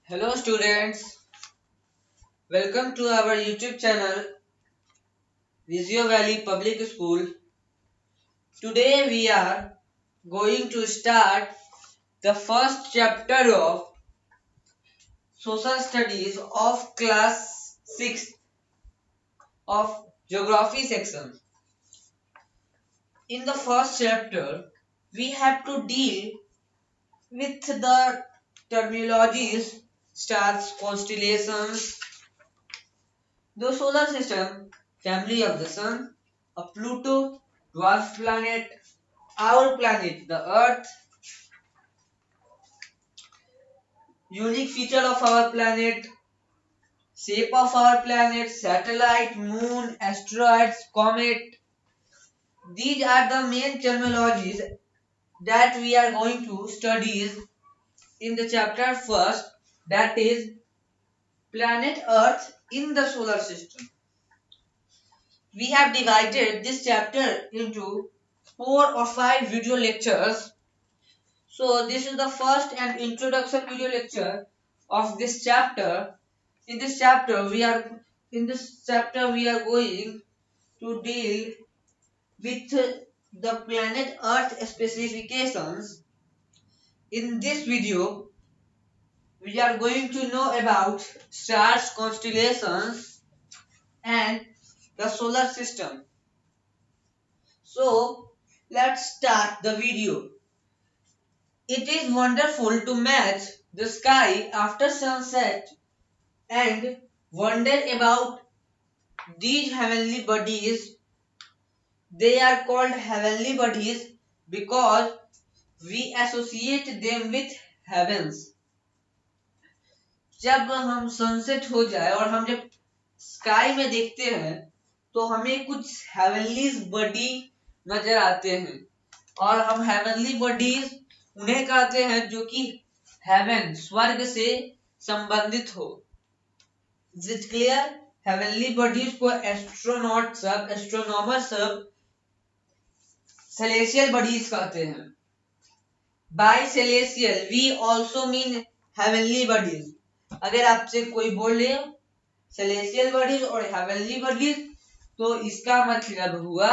Hello students, welcome to our YouTube channel Visio Valley Public School. Today we are going to start the first chapter of Social Studies of class 6 of Geography section. In the first chapter, we have to deal with the terminologies, stars, constellations, the solar system, family of the sun, a Pluto, dwarf planet, our planet, the Earth, unique feature of our planet, shape of our planet, satellite, moon, asteroids, comet. These are the main terminologies that we are going to study in the chapter first, that is planet Earth in the solar system. We have divided this chapter into 4 or 5 video lectures. So this is the first and introduction video lecture of this chapter. In this chapter we are going to deal with the planet Earth specifications. In this video we are going to know about stars, constellations and the solar system. So let's start the video. It is wonderful to match the sky after sunset and wonder about these heavenly bodies. They are called heavenly bodies because we associate them with heavens. जब हम sunset हो जाए और हम जब sky में देखते हैं तो हमें कुछ हेवनली बॉडी नजर आते हैं और हम हेवनली बॉडीज उन्हें कहते हैं जो कि हेवन स्वर्ग से संबंधित हो. Is it clear? Heavenly bodies को एस्ट्रोनॉट सब, एस्ट्रोनॉमर सब celestial bodies कहते हैं. By celestial we also mean heavenly bodies. अगर आपसे कोई बोले celestial bodies और heavenly bodies तो इसका मतलब हुआ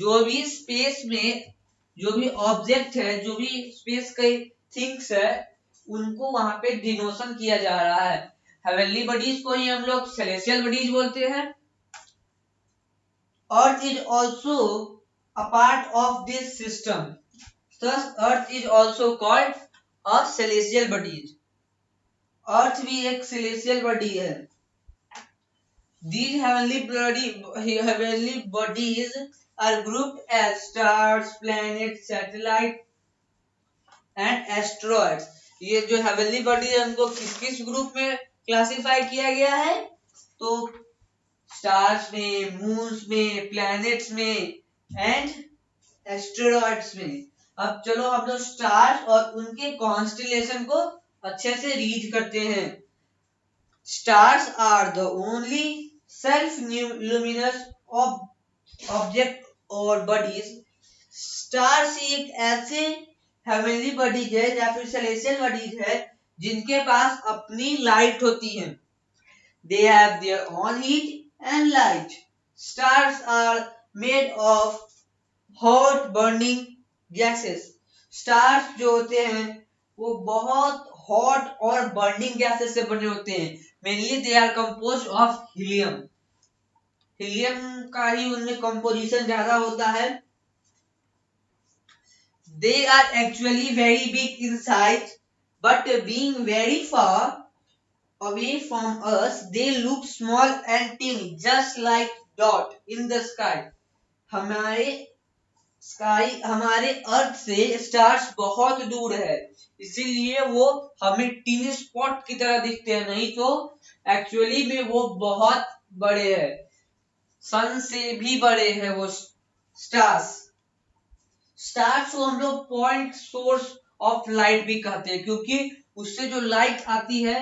जो भी स्पेस में जो भी ऑब्जेक्ट है, जो भी स्पेस के थिंग्स है, उनको वहां पे डिनोशन किया जा रहा है. हेवनली बॉडीज को ही हम लोग celestial bodies बोलते हैं. Earth is also a part of this system. Thus, Earth is also called a celestial body. Earth भी एक celestial body है. These heavenly bodies are grouped as stars, planets, satellites, and asteroids. ये जो heavenly body है उनको किस किस group में क्लासिफाई किया गया है? तो स्टार्स में, मून्स में, प्लैनेट्स में एंड एस्टेरॉइड्स में. अब चलो हम लोग स्टार्स और उनके कॉन्स्टेलेशन को अच्छे से रीड करते हैं. Stars are the only self luminous object और बॉडीज. स्टार्स एक ऐसे हेवनली बॉडीज है या फिर सेलेस्टियल बॉडीज है जिनके पास अपनी लाइट होती है. They have their own heat and light. Stars are made of hot burning gases. Stars जो होते हैं वो बहुत hot और burning gases से बने होते हैं. Mainly they are composed of helium. Helium का ही उनमें composition ज्यादा होता है. They are actually very big in size, but being very far away from us, they look small and teeny, just like dot in the sky. हमारे अर्थ से stars बहुत दूर है, इसीलिए वो हमें टीनी स्पॉट की तरह दिखते हैं. नहीं तो एक्चुअली में वो बहुत बड़े हैं, सन से भी बड़े हैं वो स्टार्स. स्टार्स को हम लोग पॉइंट सोर्स ऑफ लाइट भी कहते हैं क्योंकि उससे जो लाइट आती है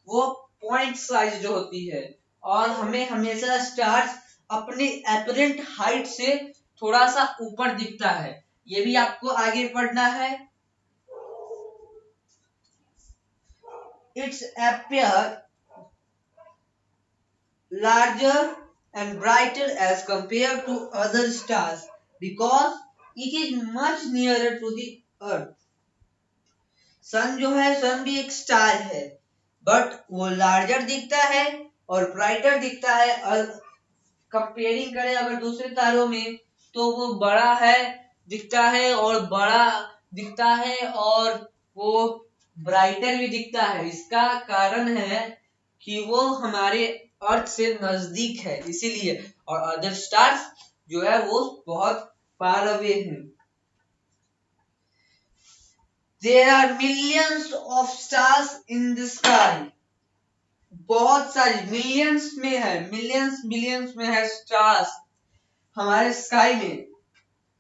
वो पॉइंट साइज जो होती है और हमें हमेशा स्टार्स अपने एपरेंट हाइट से थोड़ा सा ऊपर दिखता है. ये भी आपको आगे पढ़ना है. its appear larger and brighter as compared to other stars because it is much nearer to the earth. सन जो है, सन भी एक स्टार है, बट वो लार्जर दिखता है और ब्राइटर दिखता है। कंपेयरिंग करें अगर दूसरे तारों में, तो वो बड़ा है दिखता है और बड़ा दिखता है और वो ब्राइटर भी दिखता है। इसका कारण है कि वो हमारे अर्थ से नजदीक है इसीलिए, और अदर स्टार्स जो है वो बहुत फार अवे हैं। There are millions of stars in the sky. बहुत सारी मिलियंस में है, मिलियंस में है स्टार्स हमारे स्काई में।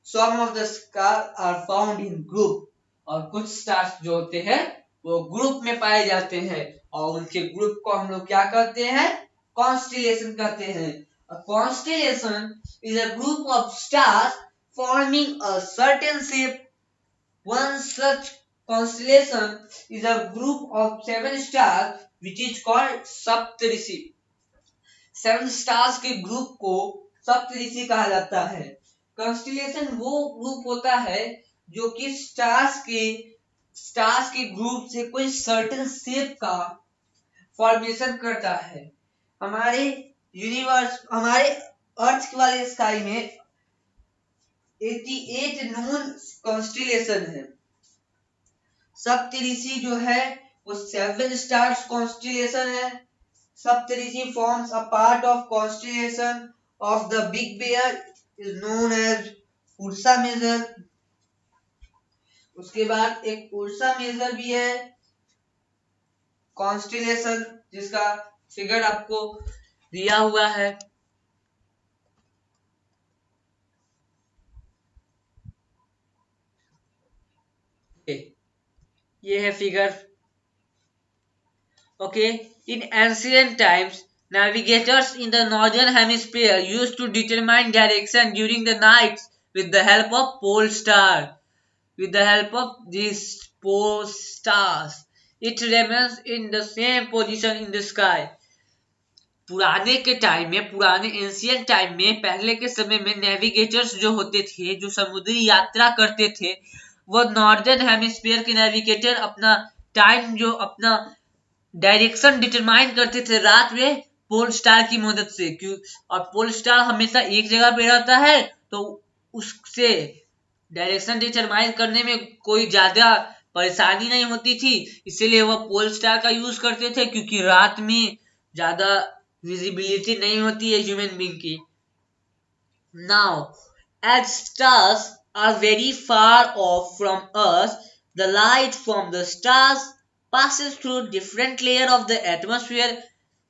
Some of the stars are found in group. और कुछ स्टार्स जो होते हैं वो ग्रुप में पाए जाते हैं और उनके ग्रुप को हम लोग क्या कहते हैं? कॉन्स्टिलेशन कहते हैं। A constellation is a group of stars forming a certain shape. One such constellation is a group of 7 stars which is called Saptarishi. 7 stars के ग्रुप को सप्तऋषि कहा जाता है। कॉन्स्टिलेशन वो ग्रुप होता है जो कि स्टार्स के ग्रुप से कोई सर्टेन शेप का फॉर्मेशन करता है। हमारे यूनिवर्स, हमारे अर्थ वाले स्काई में 88 नोन कॉन्स्टिलेशन है। सप्तऋषि जो है वो 7 स्टार्स कॉन्स्टिलेशन है। Saptarishi forms a part of constellation of the big bear is known as Ursa Major. उसके बाद एक उर्सा मेजर भी है कॉन्स्टिलेशन, जिसका फिगर आपको दिया हुआ है। ये है figure. Okay, in ancient times navigators in the northern hemisphere used to determine direction during the nights with the help of pole star. With the help of these pole stars, it remains in the same position in the sky. पुराने के time में, पुराने ancient time में, पहले के समय में navigators जो होते थे, जो समुद्री यात्रा करते थे, वो नॉर्दर्न हेमिस्फीयर के नेविगेटर अपना टाइम, जो अपना डायरेक्शन डिटरमाइन करते थे रात में पोल स्टार की मदद से। क्यों? और पोल स्टार हमेशा एक जगह पे रहता है तो उससे डायरेक्शन डिटरमाइन करने में कोई ज्यादा परेशानी नहीं होती थी, इसीलिए वह पोल स्टार का यूज करते थे, क्योंकि रात में ज्यादा विजिबिलिटी नहीं होती है ह्यूमन बीइंग की। Now as stars are very far off from Earth, the light from the stars passes through different layer of the atmosphere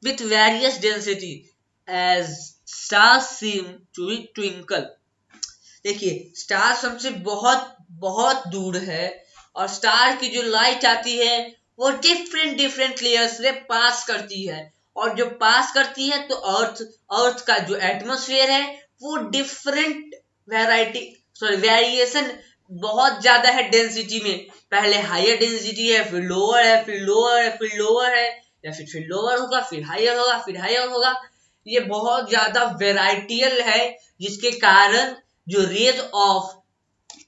with various density as stars seem to twinkle. देखिए, star हमसे बहुत बहुत दूर है और star की जो light आती है वो डिफरेंट लेयर्स से पास करती है, और जो पास करती है तो अर्थ का जो एटमॉस्फेयर है वो डिफरेंट वेरिएशन बहुत ज्यादा है डेंसिटी में। पहले हायर डेंसिटी है, फिर लोअर है, फिर लोअर है, फिर लोअर है, या फिर लोअर होगा, फिर हायर होगा, फिर हायर होगा। ये बहुत ज्यादा वेराइटियल है, जिसके कारण जो रेज ऑफ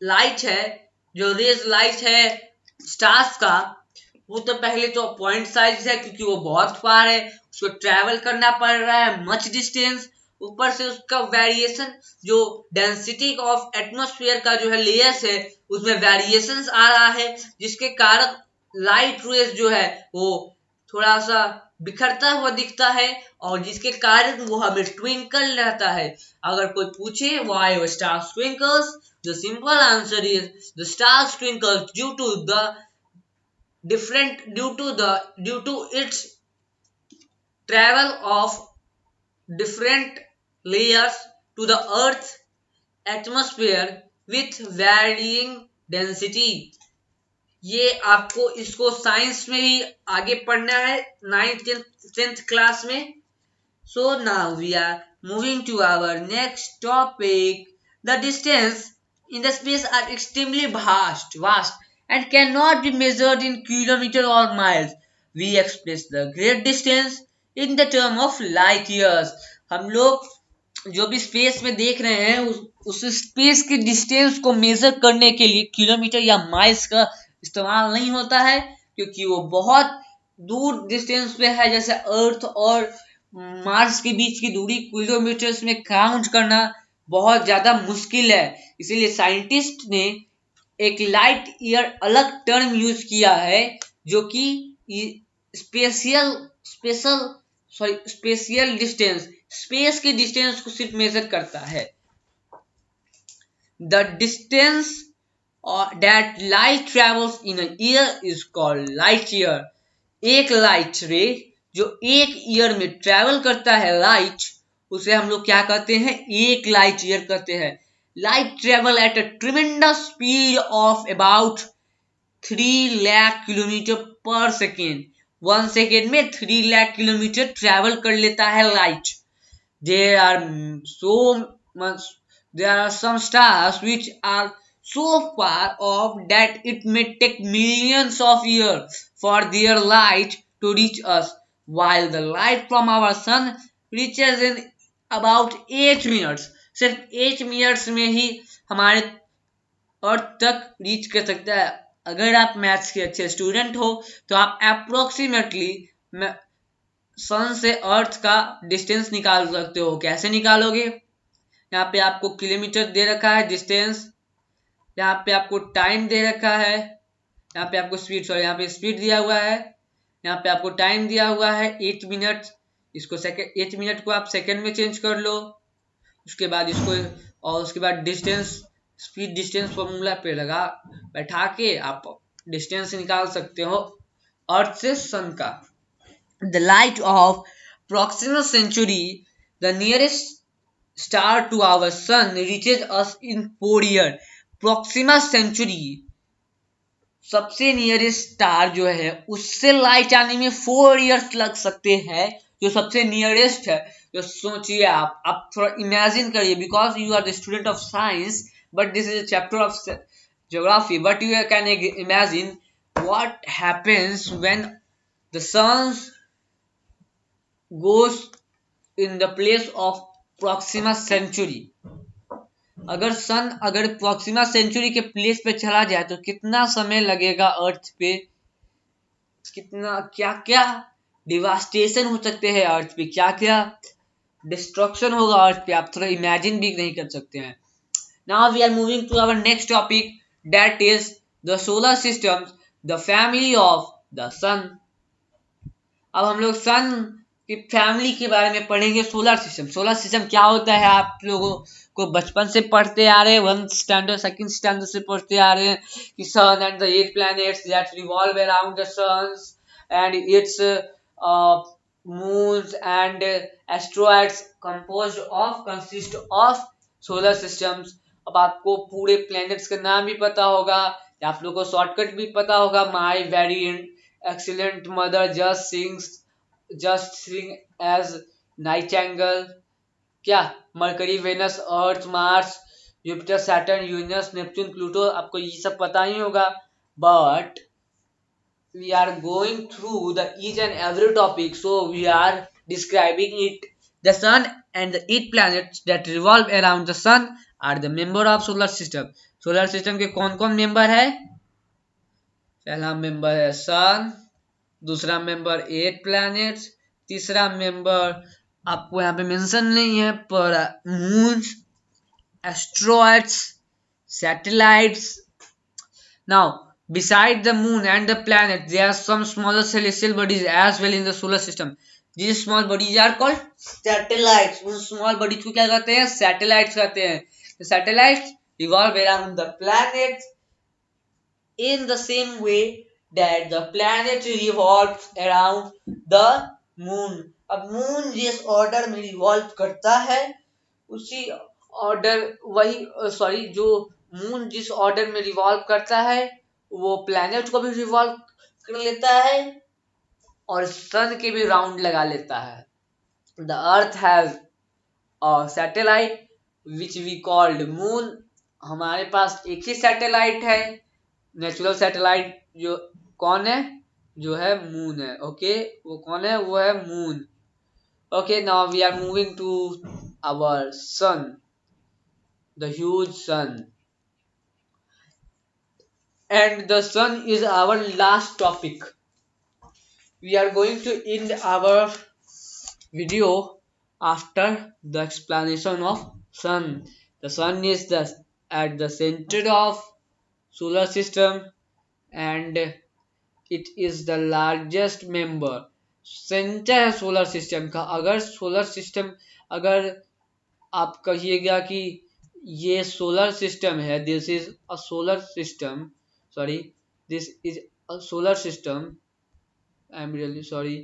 लाइट है, जो रेज लाइट है स्टार्स का, वो तो पहले तो पॉइंट साइज है क्योंकि वो बहुत फार है, उसको ट्रेवल करना पड़ रहा है मच डिस्टेंस। ऊपर से उसका वेरिएशन, जो डेंसिटी ऑफ एटमॉस्फेयर का जो है लेयर्स है, उसमें वेरिएशंस आ रहा है, जिसके कारण लाइट रेज जो है वो थोड़ा सा बिखरता हुआ दिखता है, और जिसके कारण वो हमें ट्विंकल रहता है। अगर कोई पूछे why stars twinkles, the simple answer is the stars twinkles due to its travel of different layers to the earth atmosphere with varying density. ये आपको इसको साइंस में भी आगे पढ़ना है 9th 10th क्लास में। So now we are moving to our next topic. The distance in the space are extremely vast and cannot be measured in kilometers or miles. We express the great distance in the term of light years. हम लोग जो भी space में देख रहे हैं उस space के डिस्टेंस को मेजर करने के लिए किलोमीटर या माइल्स का इस्तेमाल नहीं होता है, क्योंकि वो बहुत दूर डिस्टेंस पे है। जैसे अर्थ और मार्स के बीच की दूरी किलोमीटर्स में काउंट करना बहुत ज्यादा मुश्किल है। इसीलिए साइंटिस्ट ने एक लाइट ईयर अलग टर्म यूज किया है, जो कि spatial special spatial distance, space के डिस्टेंस को सिर्फ मेजर करता है। The distance that light travels in a year is called light year. एक लाइट रे जो एक ईयर में ट्रेवल करता है लाइट, उसे हम लोग क्या कहते हैं, एक लाइट ईयर कहते हैं। Light travel at a tremendous speed of about 3 lakh kilometre पर सेकेंड। 1 सेकेंड में 3 लाख किलोमीटर ट्रेवल कर लेता है light. There are there are some stars which are so far off that it may take millions of years for their light to reach us, while the light from our sun reaches in about 8 minutes. सिर्फ 8 minutes में ही हमारे अर्थ तक reach कर सकता है। अगर आप maths के अच्छे स्टूडेंट हो तो आप अप्रोक्सीमेटली सन से अर्थ का डिस्टेंस निकाल सकते हो। कैसे निकालोगे? यहाँ पे आपको किलोमीटर दे रखा है डिस्टेंस, यहाँ पे आपको टाइम दे रखा है, यहाँ पे आपको स्पीड यहाँ पे स्पीड दिया हुआ है, यहाँ पे आपको टाइम दिया हुआ है 8 मिनट। इसको सेकेंड 8 मिनट को आप सेकेंड में चेंज कर लो। उसके बाद इसको और उसके बाद डिस्टेंस स्पीड डिस्टेंस फॉर्मूला पे लगा बैठा के आप डिस्टेंस निकाल सकते हो अर्थ से सन का। The light of Proxima Centauri, the nearest star to our sun, reaches us in 4 years. Proxima Centauri सबसे नियरेस्ट स्टार जो है उससे लाइट आने में 4 इयर्स लग सकते हैं, जो सबसे नियरेस्ट है। तो सोचिए आप थोड़ा इमेजिन करिए, because you are the student of science but this is a chapter of geography, but you can imagine what happens when the suns goes in the place of Proxima Centauri। अगर Proxima Centauri के place पे चला जाए तो कितना समय लगेगा अर्थ पे, कितना क्या क्या डिवास्टेशन हो सकते हैं अर्थ पे, क्या क्या डिस्ट्रक्शन होगा अर्थ पे, आप थोड़ा इमेजिन भी नहीं कर सकते हैं। Now we are moving to our next topic, that is the solar system, the family of the sun. अब हम लोग सन की फैमिली के बारे में पढ़ेंगे। सोलर सिस्टम क्या होता है आप लोगों को बचपन से पढ़ते आ रहे हैं, 1st स्टैंडर्ड 2nd स्टैंडर्ड से पढ़ते आ रहे हैं कि सन and the 8 planets that revolve around the suns and its moons and asteroids consist of solar systems। अब आपको पूरे प्लैनेट्स का नाम भी पता होगा, आप लोगों को शॉर्टकट भी पता होगा। My very excellent mother just sing as nightingale। क्या Mercury, Venus, Earth, Mars, Jupiter, Saturn, Uranus, Neptune, Pluto, आपको ये सब पता ही होगा। But we are going through the each and every topic, so we are describing it। The sun and the 8 planets that revolve around the sun are the member of solar system। Solar system के कौन कौन member है? पहला member है सन, दूसरा member 8 planets, तीसरा member आपको यहाँ पे मेंशन नहीं है पर moon, asteroids, satellites. Now beside the moon and the planet there are some smaller celestial bodies as well in the solar system। these small bodies are called satellites। उन small bodies को क्या कहते हैं? satellites कहते हैं। the satellites revolve around the planet in the same way that the planet revolves around the moon। अब moon जिस order में revolve करता है उसी order जो moon जिस order में revolve करता है वो प्लैनेट को भी रिवॉल्व कर लेता है और सन के भी राउंड लगा लेता है। The Earth has a satellite which we called moon. हमारे पास एक ही सैटेलाइट है, नेचुरल सैटेलाइट, जो कौन है? जो है मून है। ओके, वो कौन है? वो है moon. Okay, now we are moving to our sun, the huge sun, and the sun is our last topic. We are going to end our video after the explanation of sun. The sun is at the center of solar system, and it is the largest member. Centre है solar system का। अगर solar system, अगर आप कहिएगा कि ये solar system है, this is a solar system, sorry, this is a solar system, I am really sorry.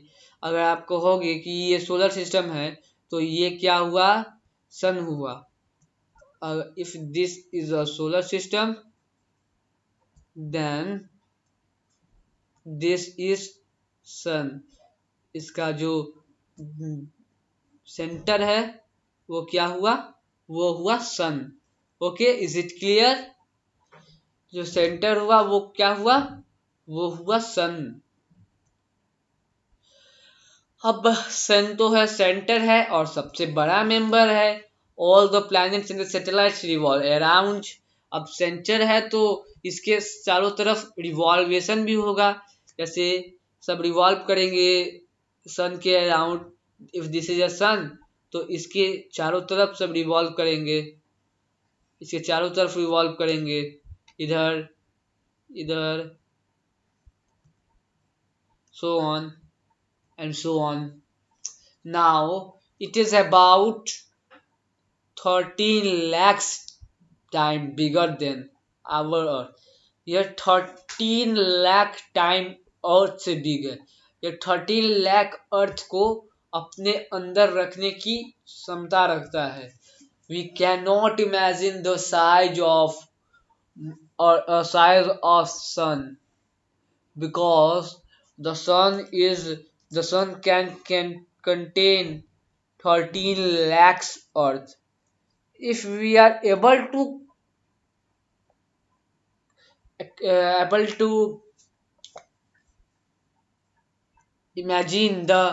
अगर आप कहोगे कि ये सोलर सिस्टम है तो ये क्या हुआ? सन हुआ। If this is a solar system then this is sun. इसका जो सेंटर है वो क्या हुआ? वो हुआ sun. Okay, is it clear? जो सेंटर हुआ वो क्या हुआ? वो हुआ सन। अब सन तो है, सेंटर है और सबसे बड़ा मेंबर है। All the planets in the satellites revolve around. अब सेंटर है तो इसके चारों तरफ रिवॉल्वेशन भी होगा, जैसे सब रिवॉल्व करेंगे सन के around. If this is a sun तो इसके चारों तरफ सब रिवॉल्व करेंगे, इसके चारों तरफ रिवॉल्व करेंगे, इधर इधर, so on and so on. Now it is about 13 lakhs time bigger than our earth. यह 13 लाख टाइम अर्थ से बिग है। यह 13 लाख अर्थ को अपने अंदर रखने की क्षमता रखता है। We cannot imagine the size of sun, because the sun can contain 13 lakhs earth. If we are able to imagine the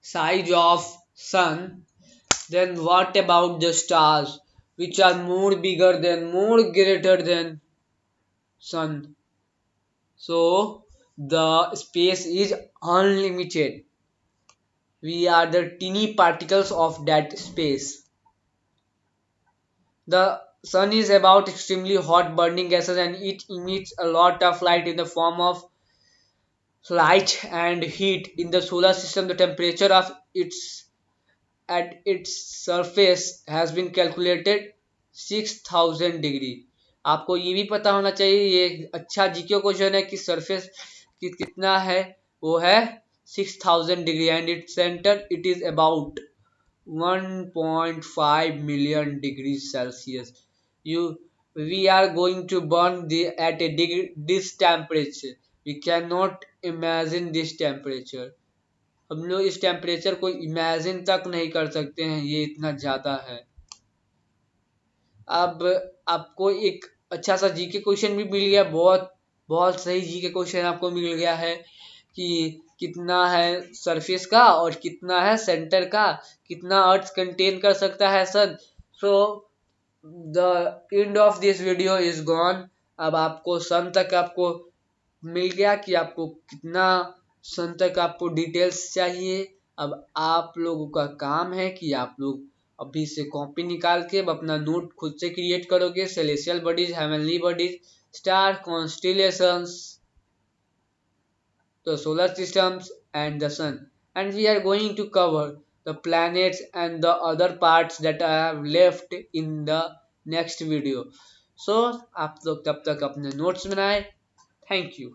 size of sun, then what about the stars, which are more greater than sun? So the space is unlimited. We are the teeny particles of that space. The sun is about extremely hot burning gases, and it emits a lot of light in the form of light and heat. In the solar system, the temperature of its at its surface has been calculated 6000 degree. आपको ये भी पता होना चाहिए, ये अच्छा GK question है कि सरफेस कितना है, वो है 6000 degree, and its centre it is about 1.5 million degrees Celsius. We are going to burn at this temperature. We cannot imagine this temperature. हम लोग इस टेम्परेचर को इमेजिन तक नहीं कर सकते हैं, ये इतना ज्यादा है। अब आपको एक अच्छा सा जीके क्वेश्चन भी मिल गया, बहुत बहुत सही जीके क्वेश्चन आपको मिल गया है कि कितना है सरफेस का और कितना है सेंटर का, कितना अर्थ कंटेन कर सकता है sun. So the end of this video is gone. अब आपको सन तक आपको मिल गया कि आपको कितना सन तक आपको डिटेल्स चाहिए। अब आप लोगों का काम है कि आप लोग अभी से कॉपी निकाल के अपना नोट खुद से क्रिएट करोगे। Celestial bodies, heavenly bodies, star, constellations, the solar systems and the sun, and we are going to cover the planets and the other parts that I have left in the next video. So आप लोग तब तक अपने notes बनाए। Thank you.